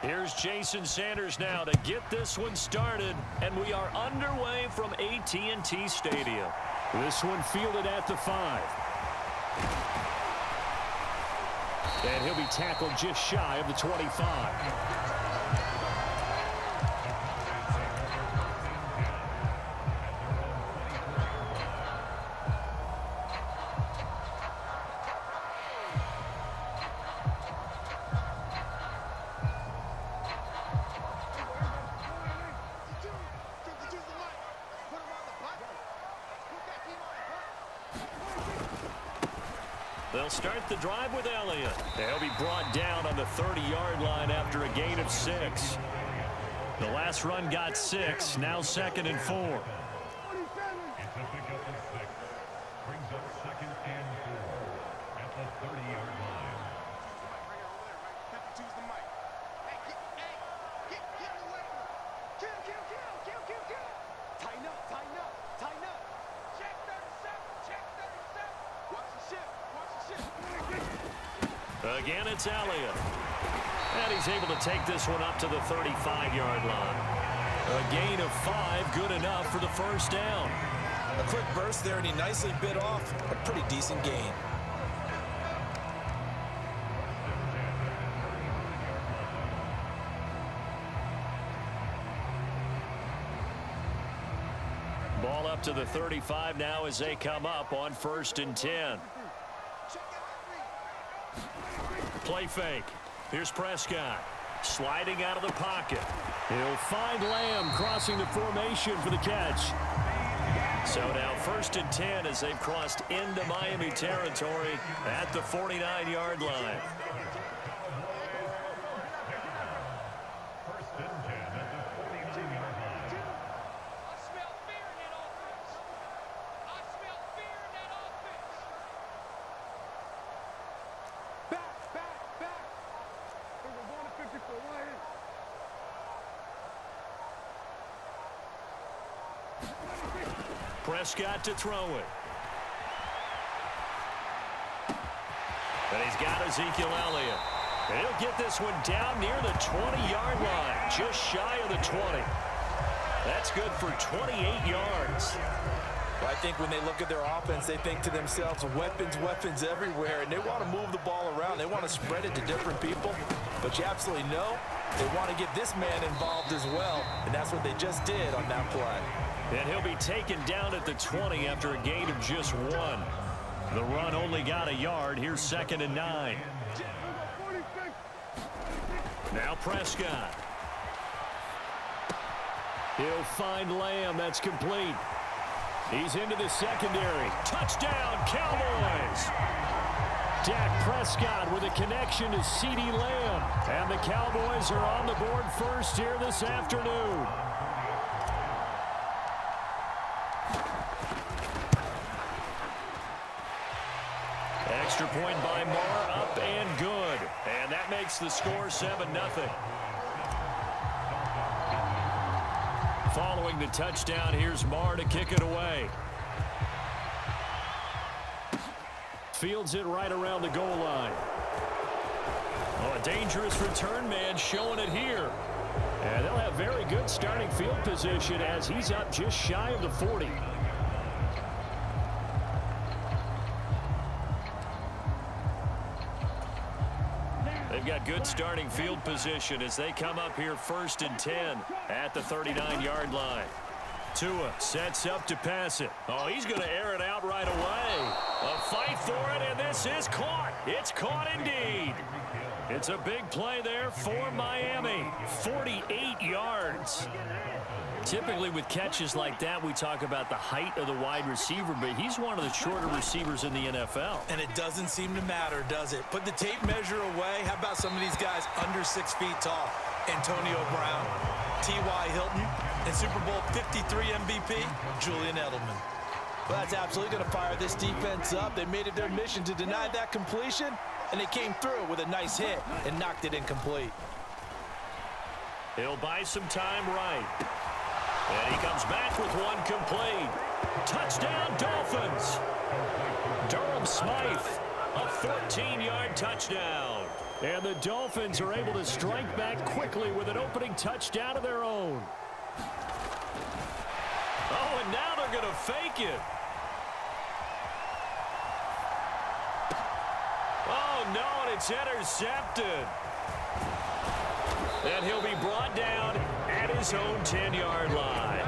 Here's Jason Sanders now to get this one started, and we are underway from AT&T Stadium. This one fielded at the 5. And he'll be tackled just shy of the 25. They'll start the drive with Elliott. They'll be brought down on the 30-yard line after a gain of 6. The last run got 6. Now 2nd and 4. It's a pickup of 6. Brings up 2nd and 4 at the 30-yard line. Tighten up, tighten up, tighten up. Check 37, check 37. Watch the ship, watch the ship. Again, it's Elliott. And he's able to take this one up to the 35-yard line. A gain of 5, good enough for the first down. A quick burst there, and he nicely bit off a pretty decent gain. Ball up to the 35 now as they come up on 1st and 10. Play fake. Here's Prescott. Sliding out of the pocket. He'll find Lamb crossing the formation for the catch. So now 1st and 10 as they've crossed into Miami territory at the 49-yard line. Prescott to throw it. And he's got Ezekiel Elliott. And he'll get this one down near the 20-yard line, just shy of the 20. That's good for 28 yards. Well, I think when they look at their offense, they think to themselves, weapons, weapons everywhere, and they want to move the ball around. They want to spread it to different people. But you absolutely know they want to get this man involved as well, and that's what they just did on that play. And he'll be taken down at the 20 after a gain of just 1. The run only got a yard. Here's 2nd and 9. Now Prescott. He'll find Lamb. That's complete. He's into the secondary. Touchdown, Cowboys! Dak Prescott with a connection to CeeDee Lamb. And the Cowboys are on the board first here this afternoon. Extra point by Marr, up and good. And that makes the score 7-0. Following the touchdown, here's Marr to kick it away. Fields it right around the goal line. Oh, a dangerous return man showing it here. And they'll have very good starting field position as he's up just shy of the 40. They've got good starting field position as they come up here 1st and 10 at the 39-yard line. Tua sets up to pass it. Oh, he's going to air it out right away. A fight for it, and this is caught. It's caught indeed. It's a big play there for Miami. 48 yards. Typically with catches like that, we talk about the height of the wide receiver, but he's one of the shorter receivers in the NFL. And it doesn't seem to matter, does it? Put the tape measure away. How about some of these guys under 6 feet tall? Antonio Brown, T.Y. Hilton, and Super Bowl 53 MVP, Julian Edelman. Well, that's absolutely going to fire this defense up. They made it their mission to deny that completion, and they came through with a nice hit and knocked it incomplete. He'll buy some time right. And he comes back with one complete. Touchdown, Dolphins. Durham Smythe, a 14-yard touchdown. And the Dolphins are able to strike back quickly with an opening touchdown of their own. Oh, and now they're going to fake it. Oh, no, and it's intercepted. And he'll be brought down at his own 10-yard line.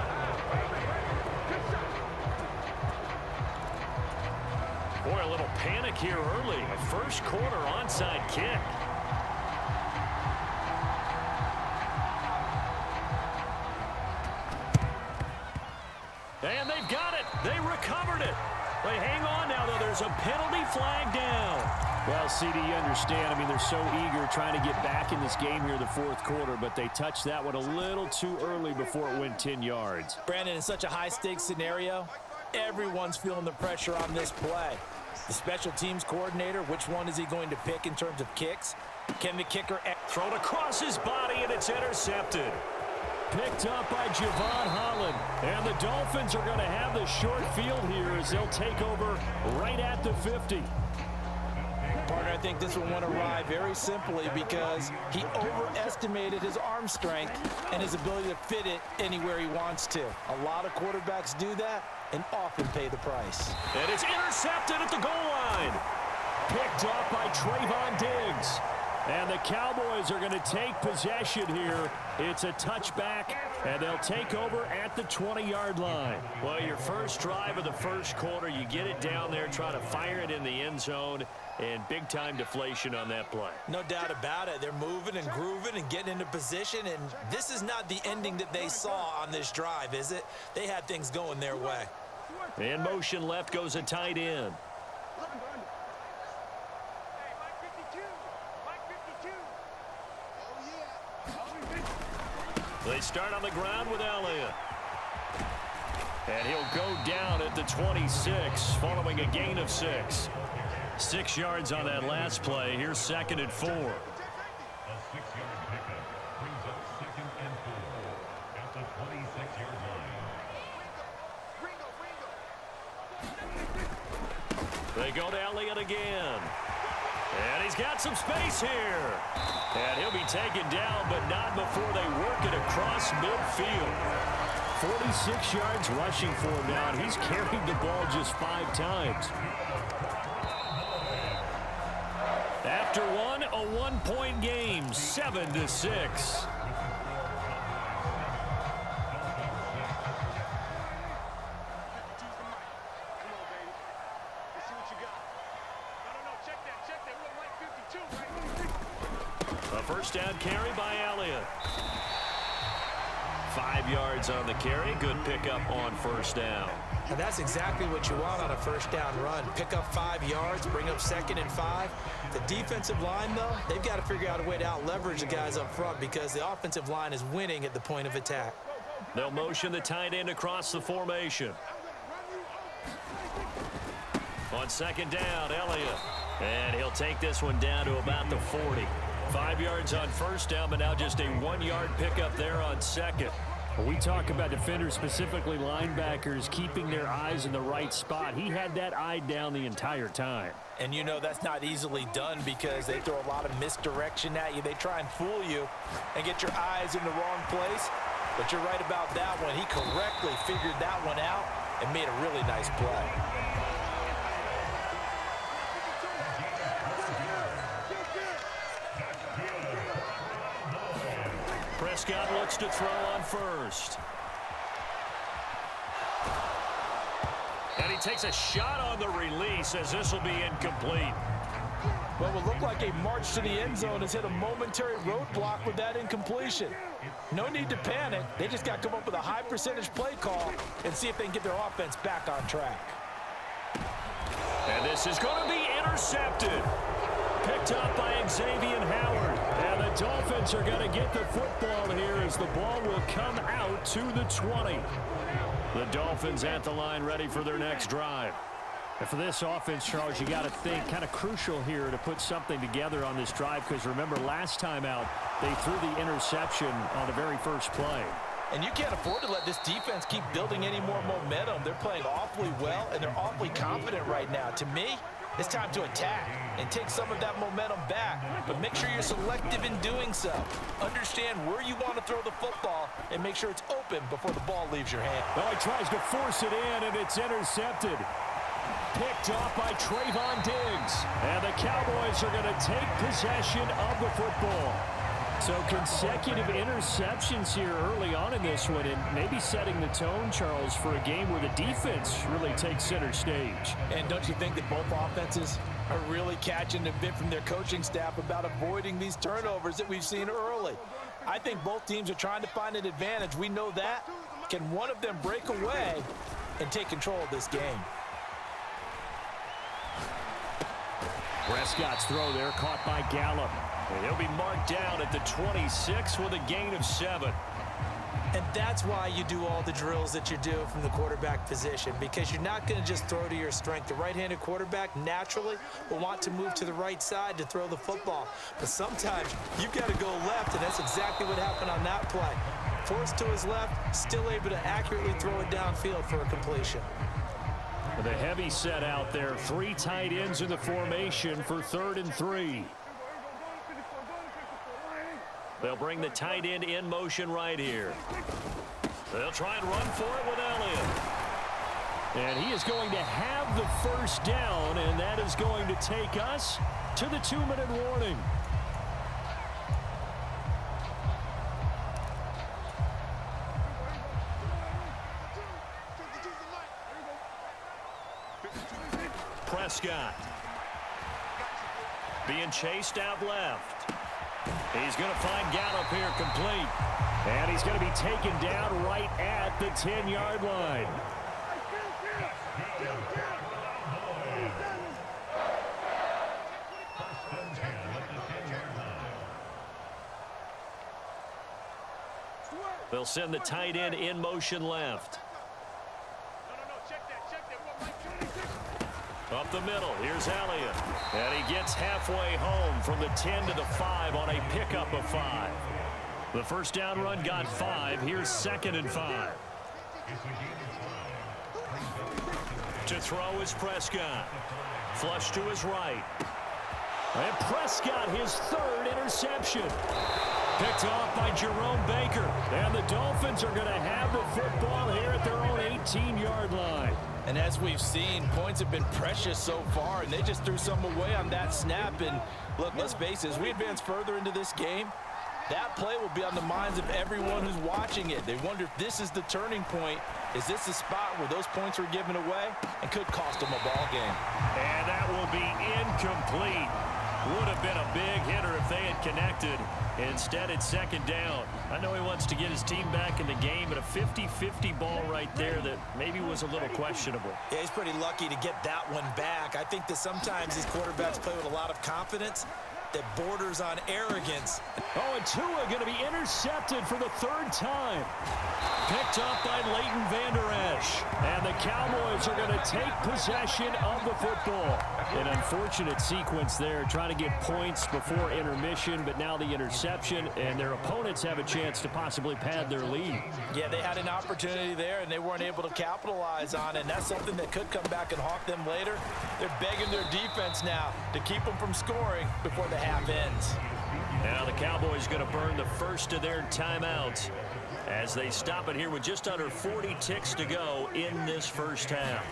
Boy, a little panic here early. A first quarter onside kick. And they've got it. They recovered it. They hang on now, though. There's a penalty flag down. Well, CD, you understand. I mean, they're so eager trying to get back in this game here in the fourth quarter, but they touched that one a little too early before it went 10 yards. Brandon, in such a high-stakes scenario, everyone's feeling the pressure on this play. The special teams coordinator, which one is he going to pick in terms of kicks? Can the kicker thrown across his body, and it's intercepted. Picked up by Javon Holland. And the Dolphins are going to have the short field here as they'll take over right at the 50. Partner, I think this one went awry very simply because he overestimated his arm strength and his ability to fit it anywhere he wants to. A lot of quarterbacks do that and often pay the price. And it's intercepted at the goal line. Picked up by Trayvon Diggs. And the Cowboys are going to take possession here. It's a touchback, and they'll take over at the 20-yard line. Well, your first drive of the first quarter, you get it down there, try to fire it in the end zone, and big-time deflation on that play. No doubt about it. They're moving and grooving and getting into position, and this is not the ending that they saw on this drive, is it? They had things going their way. In motion left goes a tight end. They start on the ground with Elliott. And he'll go down at the 26 following a gain of 6. 6 yards on that last play. Here's 2nd and 4. A 6-yard pickup brings up 2nd and 4 at the 26-yard line. They go to Elliott again. And he's got some space here. And he'll be taken down, but not before they work it across midfield. 46 yards rushing for him now, and he's carried the ball just 5 times. After one, a one-point game, 7-6. A first down carry by Elliott. 5 yards on the carry. Good pickup on first down. And that's exactly what you want on a first down run. Pick up 5 yards, bring up 2nd and 5. The defensive line, though, they've got to figure out a way to out-leverage the guys up front because the offensive line is winning at the point of attack. They'll motion the tight end across the formation. On 2nd down, Elliott. And he'll take this one down to about the 40. 5 yards on first down, but now just a 1-yard pickup there on 2nd. When we talk about defenders, specifically linebackers, keeping their eyes in the right spot, he had that eye down the entire time. And you know that's not easily done because they throw a lot of misdirection at you. They try and fool you and get your eyes in the wrong place. But you're right about that one. He correctly figured that one out and made a really nice play. Prescott looks to throw on first. And he takes a shot on the release as this will be incomplete. What will look like a march to the end zone has hit a momentary roadblock with that incompletion. No need to panic. They just got to come up with a high percentage play call and see if they can get their offense back on track. And this is going to be intercepted. Picked up by Xavier Howard. And the Dolphins are going to get the football here as the ball will come out to the 20. The Dolphins at the line ready for their next drive. And for this offense, Charles, you got to think kind of crucial here to put something together on this drive because remember last time out they threw the interception on the very first play. And you can't afford to let this defense keep building any more momentum. They're playing awfully well, and they're awfully confident right now. To me, It's time to attack and take some of that momentum back, but make sure you're selective in doing so. Understand where you want to throw the football and make sure it's open before the ball leaves your hand. Well, he tries to force it in, and it's intercepted. Picked off by Trayvon Diggs. And the Cowboys are going to take possession of the football. So consecutive interceptions here early on in this one, and maybe setting the tone, Charles, for a game where the defense really takes center stage. And don't you think that both offenses are really catching a bit from their coaching staff about avoiding these turnovers that we've seen early? I think both teams are trying to find an advantage. We know that. Can one of them break away and take control of this game? Prescott's throw there caught by Gallup. And he'll be marked down at the 26 with a gain of 7. And that's why you do all the drills that you do from the quarterback position, because you're not going to just throw to your strength. The right-handed quarterback naturally will want to move to the right side to throw the football. But sometimes you've got to go left, and that's exactly what happened on that play. Forced to his left, still able to accurately throw it downfield for a completion. With a heavy set out there, 3 tight ends in the formation for 3rd and 3. They'll bring the tight end in motion right here. They'll try and run for it with Elliott. And he is going to have the first down, and that is going to take us to the 2-minute warning. Prescott being chased out left. He's going to find Gallup here complete. And he's going to be taken down right at the 10-yard line. They'll send the tight end in motion left. Up the middle, here's Elliott. And he gets halfway home from the 10 to the 5 on a pickup of 5. The first down run got 5. Here's 2nd and 5. To throw is Prescott. Flush to his right. And Prescott, his 3rd interception. Picked off by Jerome Baker. And the Dolphins are going to have the football here at their own 18-yard line. And as we've seen, points have been precious so far, and they just threw some away on that snap. And look, let's face it, as we advance further into this game, that play will be on the minds of everyone who's watching it. They wonder if this is the turning point. Is this the spot where those points were given away and could cost them a ball game? And that will be incomplete. Would have been a big hitter if they had connected. Instead, it's 2nd down. I know he wants to get his team back in the game, but a 50-50 ball right there that maybe was a little questionable. Yeah, he's pretty lucky to get that one back. I think that sometimes these quarterbacks play with a lot of confidence that borders on arrogance. Oh, and Tua going to be intercepted for the 3rd time. Picked up by Leighton Vander Esch. And the Cowboys are going to take possession of the football. An unfortunate sequence there, trying to get points before intermission, but now the interception, and their opponents have a chance to possibly pad their lead. Yeah, they had an opportunity there, and they weren't able to capitalize on it, and that's something that could come back and haunt them later. They're begging their defense now to keep them from scoring before the half ends. Now the Cowboys going to burn the first of their timeouts as they stop it here with just under 40 ticks to go in this first half.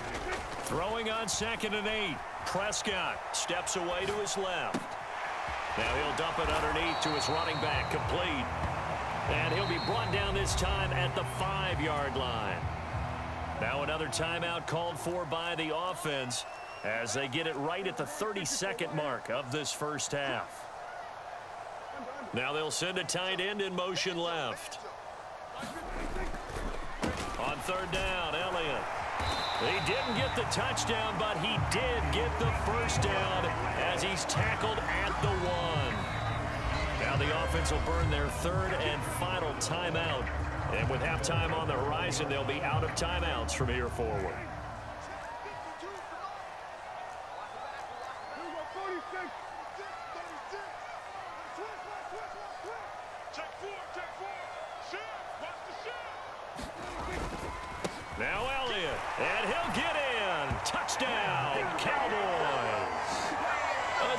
Throwing on 2nd and 8. Prescott steps away to his left. Now he'll dump it underneath to his running back, complete. And he'll be brought down this time at the 5-yard line. Now another timeout called for by the offense as they get it right at the 32nd mark of this first half. Now they'll send a tight end in motion left. On 3rd down, Elliott. He didn't get the touchdown, but he did get the first down as he's tackled at the 1. Now the offense will burn their 3rd and final timeout. And with halftime on the horizon, they'll be out of timeouts from here forward. Now Elliott, and he'll get in. Touchdown, Cowboys.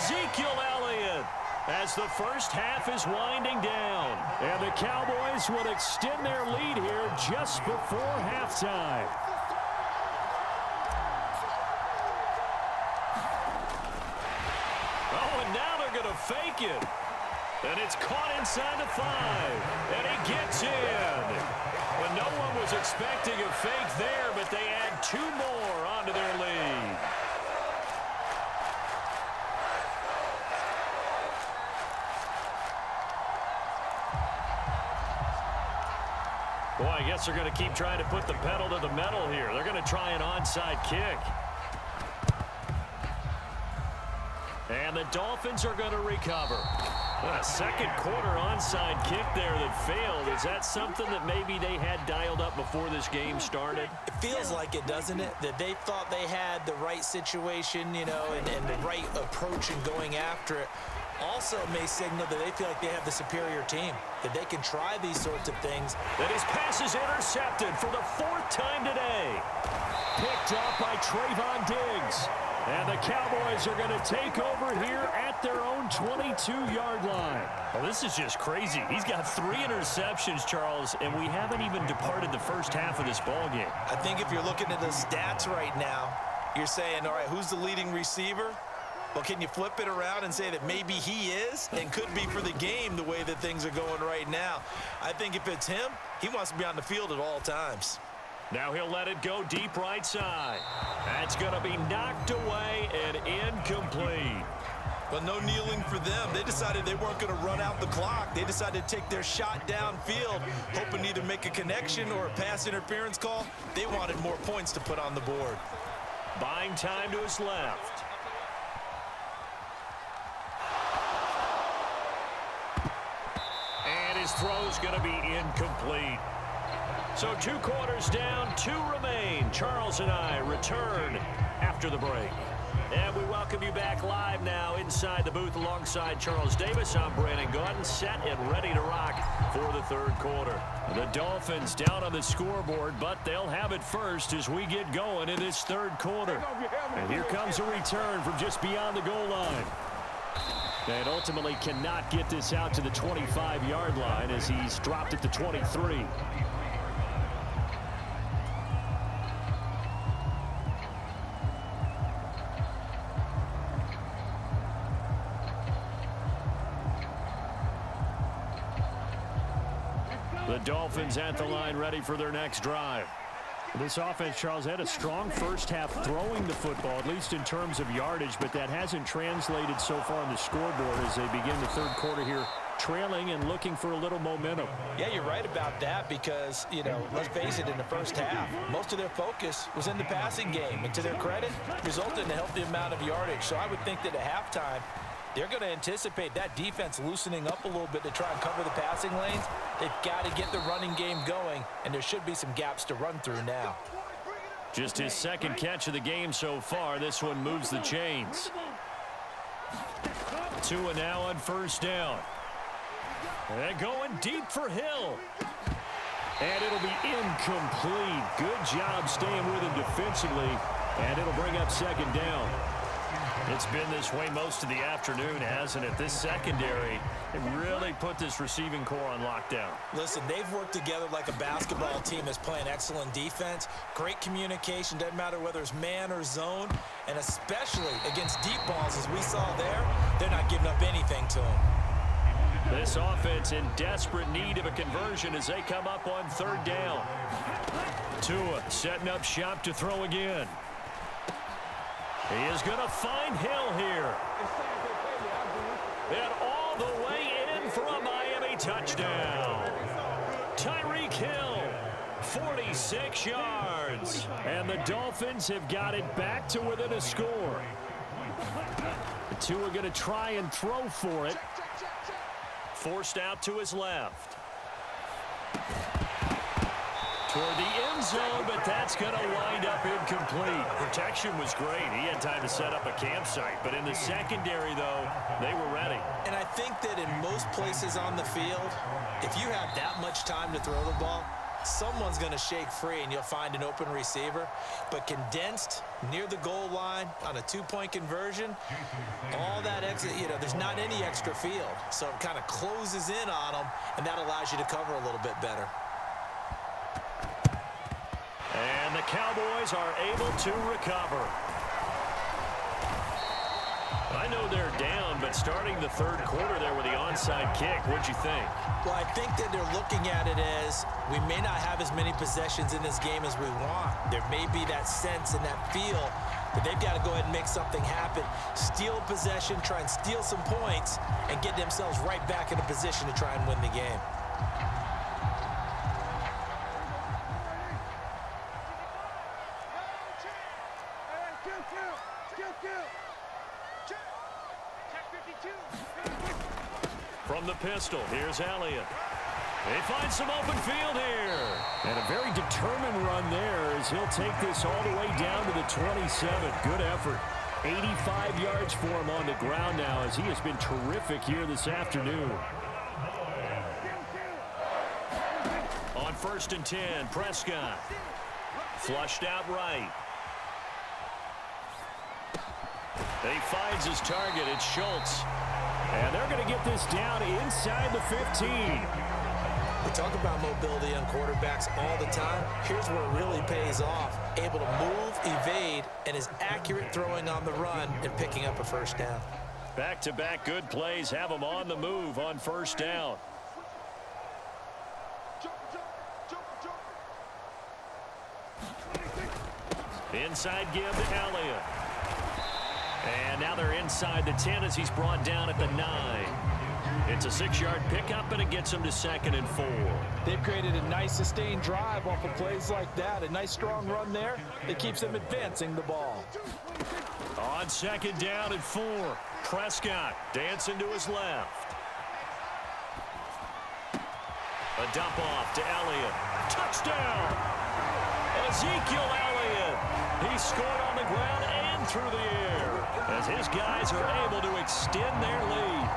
Ezekiel Elliott, as the first half is winding down. And the Cowboys will extend their lead here just before halftime. Oh, and now they're going to fake it. And it's caught inside the 5. And he gets in. And no one was expecting a fake there, but they add 2 more onto their lead. Boy, I guess they're going to keep trying to put the pedal to the metal here. They're going to try an onside kick. And the Dolphins are going to recover. A second quarter onside kick there that failed. Is that something that maybe they had dialed up before this game started? It feels like it, doesn't it? That they thought they had the right situation, you know, and the right approach in going after it. Also may signal that they feel like they have the superior team, that they can try these sorts of things. And his pass is intercepted for the 4th time today. Picked up by Trayvon Diggs. And the Cowboys are going to take over here at their own 22-yard line. Well, this is just crazy. He's got 3 interceptions, Charles, and we haven't even departed the first half of this ballgame. I think if you're looking at the stats right now, you're saying, all right, who's the leading receiver? Well, can you flip it around and say that maybe he is and could be for the game the way that things are going right now? I think if it's him, he wants to be on the field at all times. Now he'll let it go deep right side. That's going to be knocked away and incomplete. But no kneeling for them. They decided they weren't going to run out the clock. They decided to take their shot downfield, hoping to either make a connection or a pass interference call. They wanted more points to put on the board. Buying time to his left. And his throw's going to be incomplete. So 2 quarters down, 2 remain. Charles and I return after the break. And we welcome you back live now inside the booth alongside Charles Davis. I'm Brandon Gordon, set and ready to rock for the 3rd quarter. The Dolphins down on the scoreboard, but they'll have it first as we get going in this 3rd quarter. And here comes a return from just beyond the goal line. And ultimately cannot get this out to the 25-yard line as he's dropped at the 23. The Dolphins at the line ready for their next drive. This offense, Charles, had a strong first half throwing the football, at least in terms of yardage, but that hasn't translated so far on the scoreboard as they begin the 3rd quarter here, trailing and looking for a little momentum. Yeah, you're right about that because, you know, let's face it, in the first half, most of their focus was in the passing game. And to their credit, resulted in a healthy amount of yardage. So I would think that at halftime, they're going to anticipate that defense loosening up a little bit to try and cover the passing lanes. They've got to get the running game going, and there should be some gaps to run through now. Just his 2nd catch of the game so far. This one moves the chains. Tua now on 1st down. And going deep for Hill. And it'll be incomplete. Good job staying with him defensively, and it'll bring up 2nd down. It's been this way most of the afternoon, hasn't it? This secondary, it really put this receiving core on lockdown. Listen, they've worked together like a basketball team that's playing excellent defense. Great communication, doesn't matter whether it's man or zone, and especially against deep balls, as we saw there, they're not giving up anything to them. This offense in desperate need of a conversion as they come up on 3rd down. Tua setting up shop to throw again. He is going to find Hill here. And all the way in for a Miami touchdown. Tyreek Hill, 46 yards. And the Dolphins have got it back to within a score. The two are going to try and throw for it. Forced out to his left. Toward the end zone, but that's going to wind up incomplete. Protection was great. He had time to set up a campsite. But in the secondary, though, they were ready. And I think that in most places on the field, if you have that much time to throw the ball, someone's going to shake free and you'll find an open receiver. But condensed near the goal line on a two-point conversion, all that exit, there's not any extra field. So it kind of closes in on them, and that allows you to cover a little bit better. And the Cowboys are able to recover. I know they're down, but starting the third quarter there with the onside kick, what'd you think? Well, I think that they're looking at it as we may not have as many possessions in this game as we want. There may be that sense and that feel that they've got to go ahead and make something happen, steal possession, try and steal some points, and get themselves right back in a position to try and win the game. From the pistol, here's Elliott. They find some open field here. And a very determined run there as he'll take this all the way down to the 27. Good effort. 85 yards for him on the ground now as he has been terrific here this afternoon. On 1st and 10, Prescott. Flushed out right. He finds his target. It's Schultz. And they're going to get this down inside the 15. We talk about mobility on quarterbacks all the time. Here's where it really pays off. Able to move, evade, and is accurate throwing on the run and picking up a first down. Back-to-back good plays have him on the move on 1st down. Inside give to Elliott. And now they're inside the 10 as he's brought down at the 9. It's a 6-yard pickup, and it gets him to 2nd and 4. They've created a nice sustained drive off of plays like that. A nice strong run there that keeps them advancing the ball. On 2nd down and 4, Prescott dancing to his left. A dump off to Elliott. Touchdown! Ezekiel Elliott. He scored on the ground and through the air as his guys are able to extend their lead.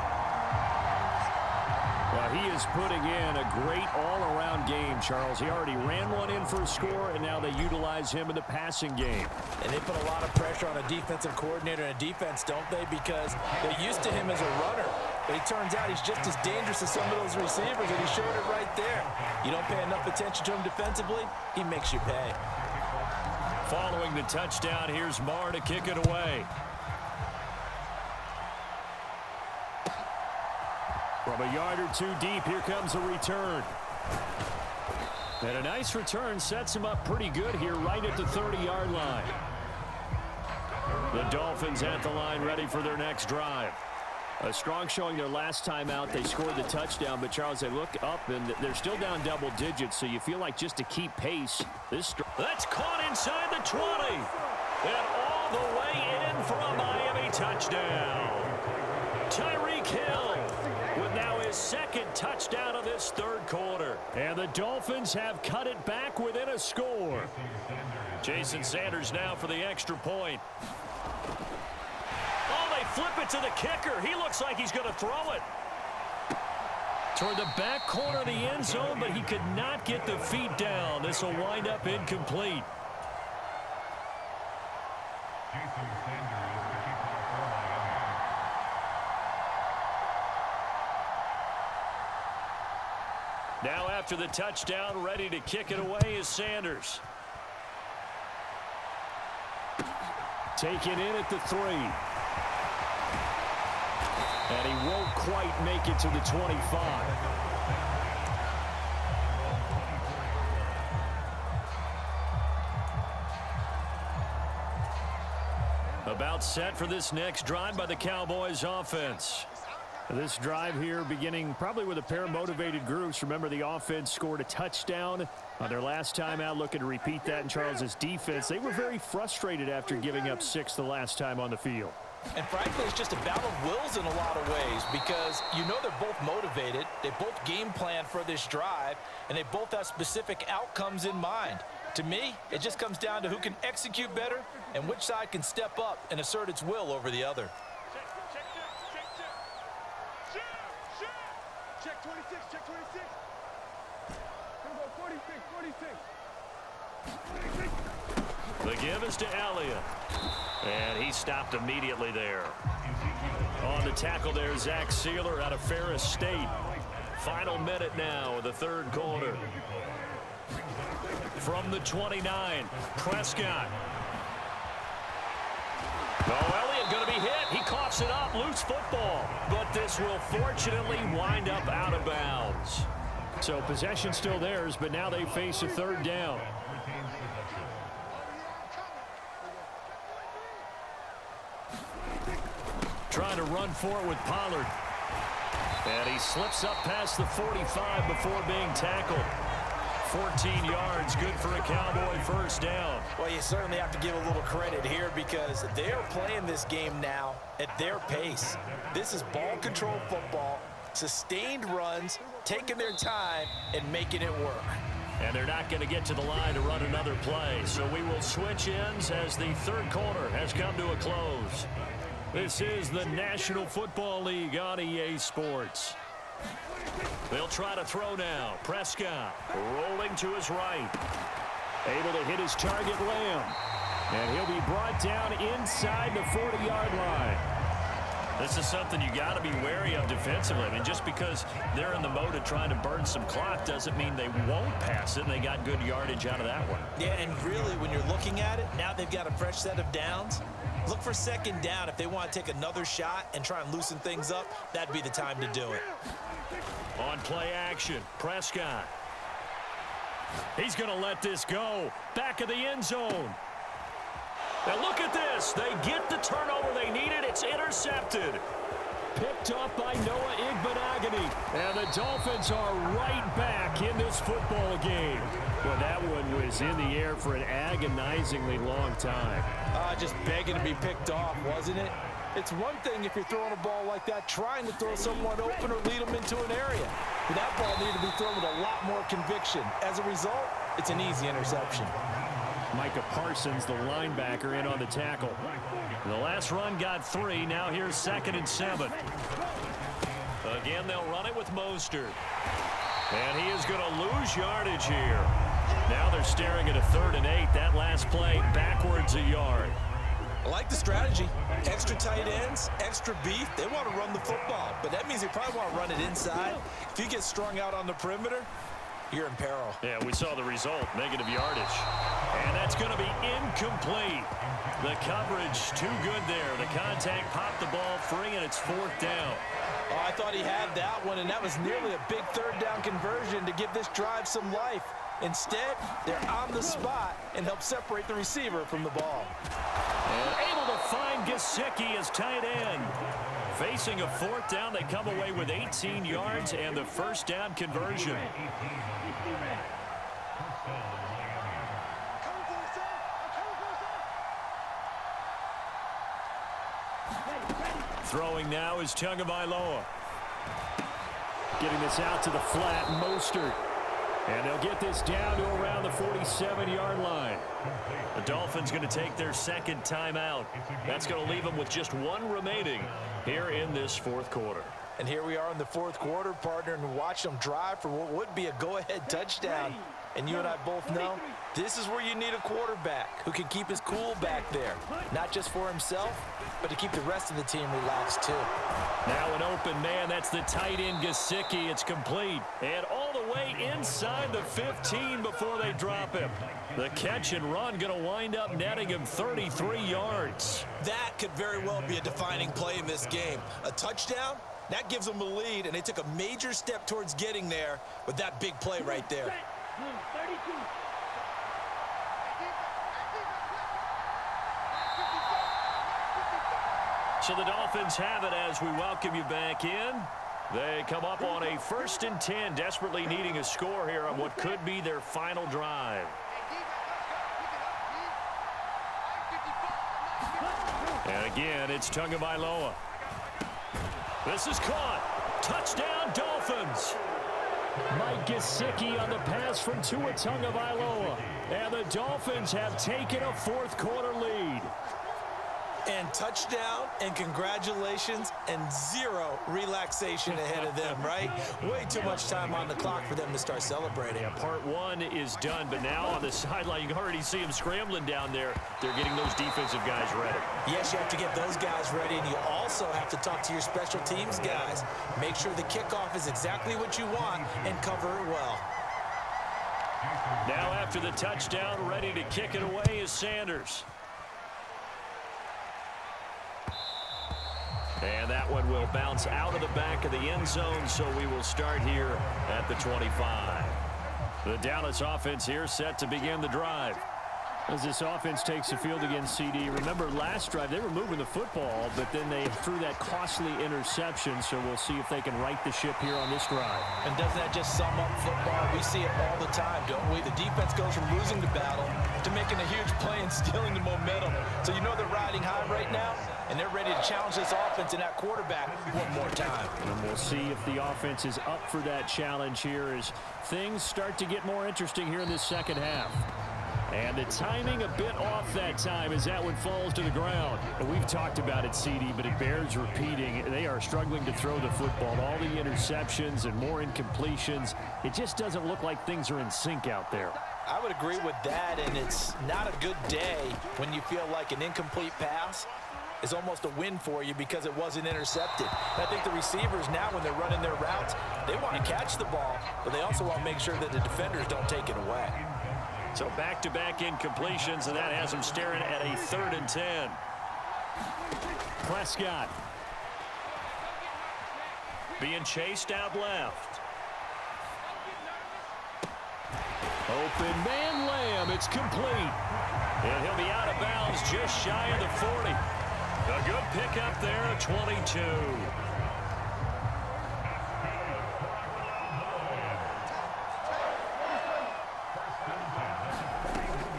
Well, he is putting in a great all-around game, Charles. He already ran one in for a score, and now they utilize him in the passing game. And they put a lot of pressure on a defensive coordinator and a defense, don't they? Because they're used to him as a runner. But it turns out he's just as dangerous as some of those receivers, and he showed it right there. You don't pay enough attention to him defensively, he makes you pay. Following the touchdown, here's Marr to kick it away. From a yard or two deep, here comes a return. And a nice return sets him up pretty good here right at the 30-yard line. The Dolphins at the line ready for their next drive. A strong showing their last time out. They scored the touchdown, but Charles, they look up and they're still down double digits, so you feel like just to keep pace. That's caught inside the 20. And all the way in for a Miami touchdown. Tyreek Hill with now his 2nd touchdown of this 3rd quarter. And the Dolphins have cut it back within a score. Jason Sanders now for the extra point. Oh, they flip it to the kicker. He looks like he's going to throw it toward the back corner of the end zone, but he could not get the feet down. This will wind up incomplete. Jason Sanders, the keeper for Miami. Now after the touchdown, ready to kick it away is Sanders. Taken in at the 3. And he won't quite make it to the 25. About set for this next drive by the Cowboys offense. This drive here beginning probably with a pair of motivated groups. Remember, the offense scored a touchdown on their last time out, looking to repeat that in Charles's defense. They were very frustrated after giving up 6 the last time on the field. And frankly, it's just a battle of wills in a lot of ways because you know they're both motivated, they both game plan for this drive, and they both have specific outcomes in mind. To me, it just comes down to who can execute better and which side can step up and assert its will over the other. Check 26, check 26. The give is to Elliott. And he stopped immediately there. On the tackle there, Zach Sealer out of Ferris State. Final minute now of the third quarter. From the 29, Prescott. Oh, Elliott going to be hit. He coughs it up. Loose football. But this will fortunately wind up out of bounds. So possession still theirs, but now they face a third down. Trying to run for it with Pollard. And he slips up past the 45 before being tackled. 14 yards, good for a Cowboy first down. Well, you certainly have to give a little credit here because they're playing this game now at their pace. This is ball control football, sustained runs, taking their time and making it work. And they're not going to get to the line to run another play. So we will switch ends as the third quarter has come to a close. This is the National Football League on EA Sports. They'll try to throw now. Prescott rolling to his right. Able to hit his target, Lamb. And he'll be brought down inside the 40-yard line. This is something you got to be wary of defensively. I mean, just because they're in the mode of trying to burn some clock doesn't mean they won't pass it, and they got good yardage out of that one. Yeah, and really, when you're looking at it, now they've got a fresh set of downs. Look for second down. If they want to take another shot and try and loosen things up, that'd be the time to do it. On play action, Prescott. He's going to let this go. Back of the end zone. Now look at this. They get the turnover they needed. It's intercepted. Picked up by Noah Igbenogany. And the Dolphins are right back in this football game. Well, that one was in the air for an agonizingly long time. Just begging to be picked off, wasn't it? It's one thing if you're throwing a ball like that, trying to throw someone open or lead them into an area. But that ball needed to be thrown with a lot more conviction. As a result, it's an easy interception. Micah Parsons, the linebacker, in on the tackle. The last run got 3. Now here's 2nd and 7. Again, they'll run it with Mostert. And he is going to lose yardage here. Now they're staring at a 3rd and 8. That last play backwards a yard. I like the strategy. Extra tight ends, extra beef. They want to run the football, but that means they probably want to run it inside. If you get strung out on the perimeter, you're in peril. Yeah, we saw the result, negative yardage. And that's going to be incomplete. The coverage too good there. The contact popped the ball free, and it's 4th down. Oh, I thought he had that one, and that was nearly a big 3rd down conversion to give this drive some life. Instead, they're on the spot and help separate the receiver from the ball. And able to find Gesicki as tight end. Facing a 4th down, they come away with 18 yards and the 1st down conversion. Throwing now is Tagovailoa. Getting this out to the flat, Mostert. And they'll get this down to around the 47-yard line. The Dolphins going to take their 2nd timeout. That's going to leave them with just 1 remaining here in this 4th quarter. And here we are in the 4th quarter, partner, and watch them drive for what would be a go-ahead touchdown. And you and I both know this is where you need a quarterback who can keep his cool back there. Not just for himself, but to keep the rest of the team relaxed too. Now an open man. That's the tight end Gesicki. It's complete. And all the way inside the 15 before they drop him. The catch and run going to wind up netting him 33 yards. That could very well be a defining play in this game. A touchdown, that gives them the lead, and they took a major step towards getting there with that big play right there. So the Dolphins have it as we welcome you back in. They come up on a 1st and 10, desperately needing a score here on what could be their final drive. And again, it's Tagovailoa. This is caught. Touchdown, Dolphins. Mike Gesicki on the pass from Tua Tagovailoa. And the Dolphins have taken a 4th quarter lead. And touchdown, and congratulations, and zero relaxation ahead of them, right? Way too much time on the clock for them to start celebrating. Yeah, part one is done, but now on the sideline, you can already see them scrambling down there. They're getting those defensive guys ready. Yes, you have to get those guys ready, and you also have to talk to your special teams guys. Make sure the kickoff is exactly what you want and cover it well. Now after the touchdown, ready to kick it away is Sanders. And that one will bounce out of the back of the end zone, so we will start here at the 25. The Dallas offense here set to begin the drive. As this offense takes the field against CD, remember last drive they were moving the football, but then they threw that costly interception, so we'll see if they can right the ship here on this drive. And doesn't that just sum up football? We see it all the time, don't we? The defense goes from losing the battle to making a huge play and stealing the momentum. So you know they're riding high right now, and they're ready to challenge this offense and that quarterback one more time. And we'll see if the offense is up for that challenge here as things start to get more interesting here in this second half. And the timing a bit off that time as that one falls to the ground. We've talked about it, CD, but it bears repeating. They are struggling to throw the football. All the interceptions and more incompletions. It just doesn't look like things are in sync out there. I would agree with that, and it's not a good day when you feel like an incomplete pass is almost a win for you because it wasn't intercepted. And I think the receivers now, when they're running their routes, they want to catch the ball, but they also want to make sure that the defenders don't take it away. So back-to-back incompletions, and that has them staring at a 3rd and 10. Prescott. Being chased out left. Open man Lamb. It's complete. And he'll be out of bounds just shy of the 40. A good pickup there, 22.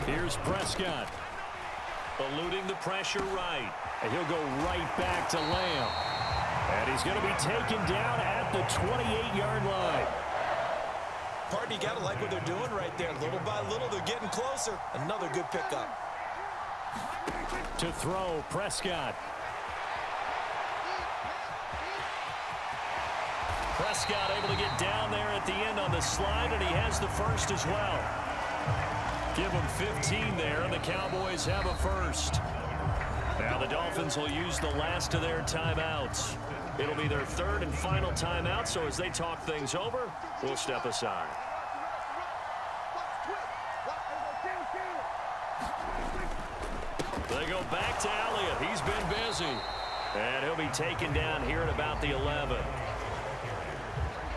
Here's Prescott. Eluding the pressure right. And he'll go right back to Lamb. And he's going to be taken down at the 28-yard line. Partner, you got to like what they're doing right there. Little by little, they're getting closer. Another good pickup. To throw, Prescott. Prescott able to get down there at the end on the slide, and he has the first as well. Give them 15 there, and the Cowboys have a first. Now the Dolphins will use the last of their timeouts. It'll be their 3rd and final timeout, so as they talk things over, we'll step aside. They go back to Elliott. He's been busy. And he'll be taken down here at about the 11.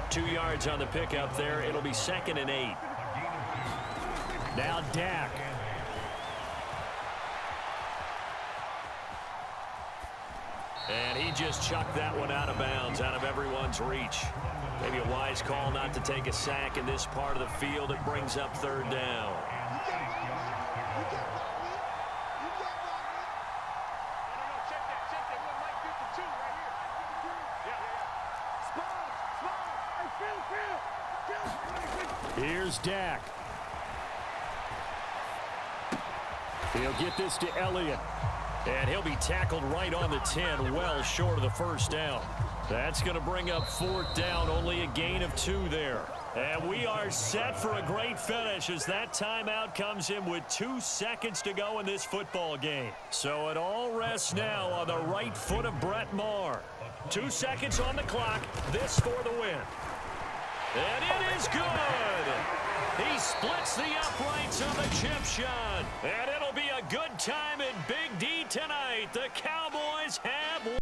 2 yards on the pickup there. It'll be 2nd and 8. Now Dak. And he just chucked that one out of bounds, out of everyone's reach. Maybe a wise call not to take a sack in this part of the field. It brings up 3rd down. Here's Dak. He'll get this to Elliott. And he'll be tackled right on the 10, well short of the first down. That's going to bring up 4th down, only a gain of 2 there. And we are set for a great finish as that timeout comes in with 2 seconds to go in this football game. So it all rests now on the right foot of Brett Maher. 2 seconds on the clock, this for the win. And it is good. He splits the uprights on the chip shot. And it'll be a good time in Big D tonight. The Cowboys